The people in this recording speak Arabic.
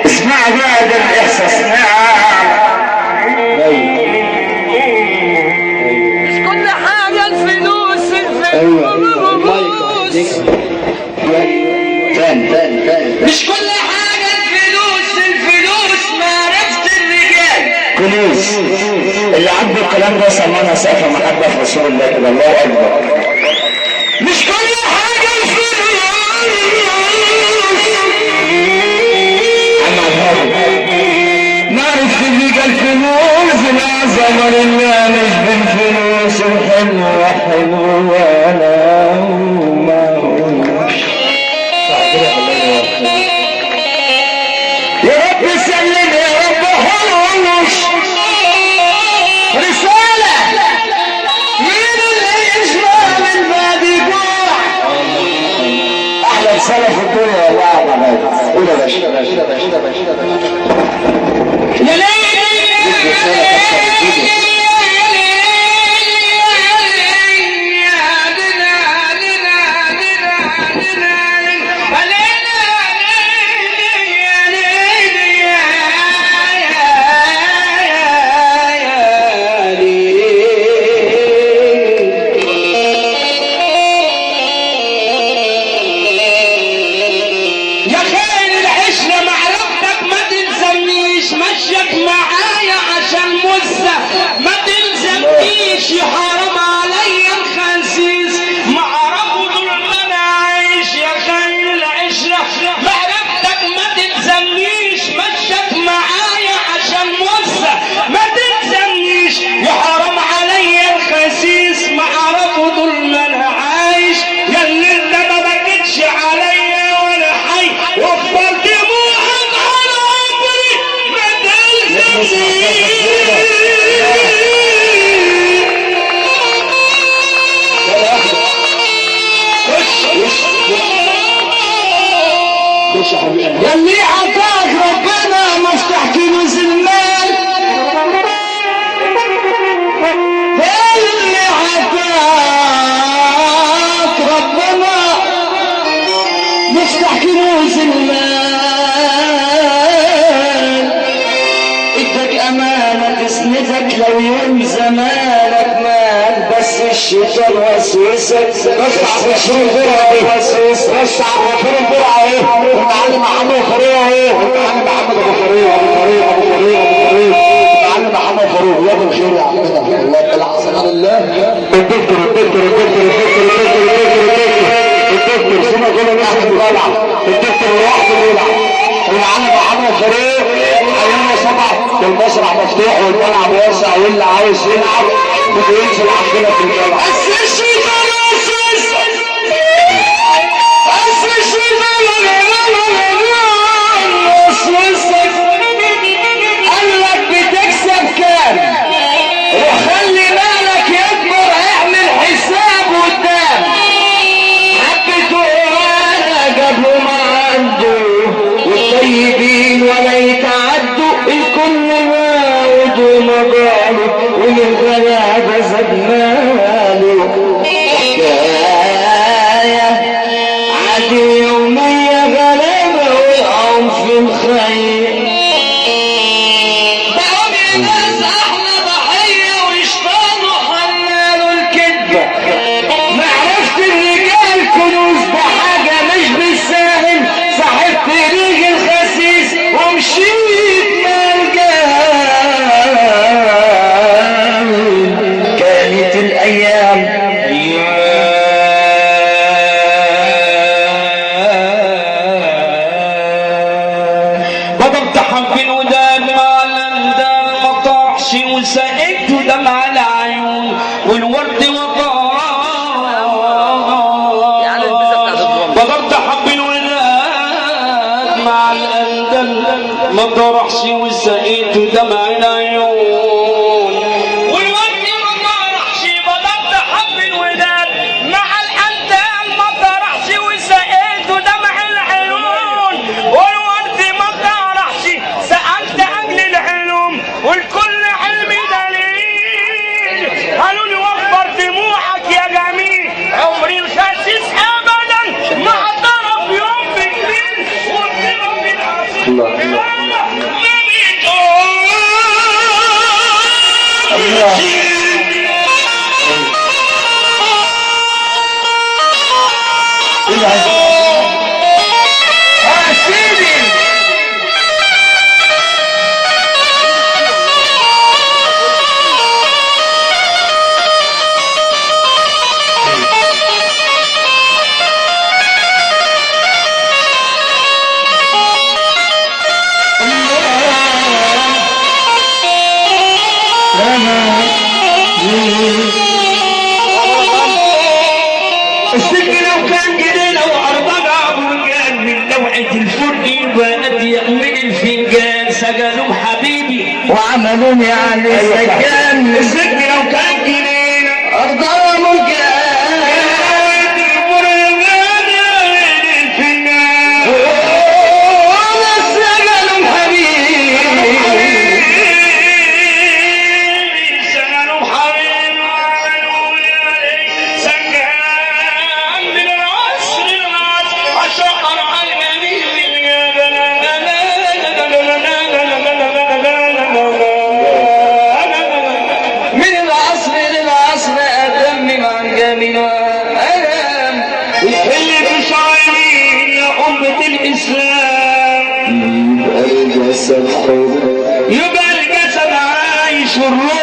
اسمع بقى ده الاحساس. مش كل حاجة الفلوس مش كل حاجة الفلوس معرفة الرجال فلوس. اللي عنده الكلام ده سمعنا سقف محبة رسول الله كده. الله اكبر. مش كل حاجة الفلوس نعرف الرجال فلوس العظمة لله مش بالفلوس الحلوة حلوة ولا ما يا رب سلم يا رب حلوش رسالة مين اللي يشبه من بعد جوع. احلى رسالة في الدنيا والله يا عباد. قول يا باشا. يا ليلي حرام عليا الخسيس معرفه طول ما انا عايش يا خير العشرة معرفتك ما تلزمنيش مشيك معايا عشان موسى ما تلزمنيش يا حرام عليا الخسيس معرفه طول ما انا عايش يا اللي انت ما بكتش عليا وانا حي وفضل دموعك على عمري ما تلزمنيش. يلي عطاك ربنا مفتاح كنوز المال. يلي عطاك ربنا مفتاح كنوز المال. ادك امانة تسندك لو يوم زمانك مال. بس الشيطان وسوسك رشع بشرور برعه رشع بشرور برعه. المعلم محمد فاروق المعلم محمد ابو فاروق المعلم محمد فاروق. يا ابو الخير يا عمنا الله يطلع سبحان الله. الدكتور سيبك كل واحد طالع. الدكتور واحد طالع. المعلم محمد فاروق ايام صبح المسرح مفتوح والملعب واسع واللي عاوز يلعب بينزل عندنا في الجامعه. قالك بتكسب كام وخلي بالك يكبر اعمل حساب قدام. حبته انا قبل ما عنده والطيبين ولا يتعدوا الكل موت ومضالك ومن غلابه زاد ماله. السجن لو كان كده لو أربعة برجال من لوعة الفرق وأضيق من الفنجان سجنوا حبيبي وعملوا يعني سجان. السجن لو كان كده أربعة برجال يبقى الجسد عايش والروح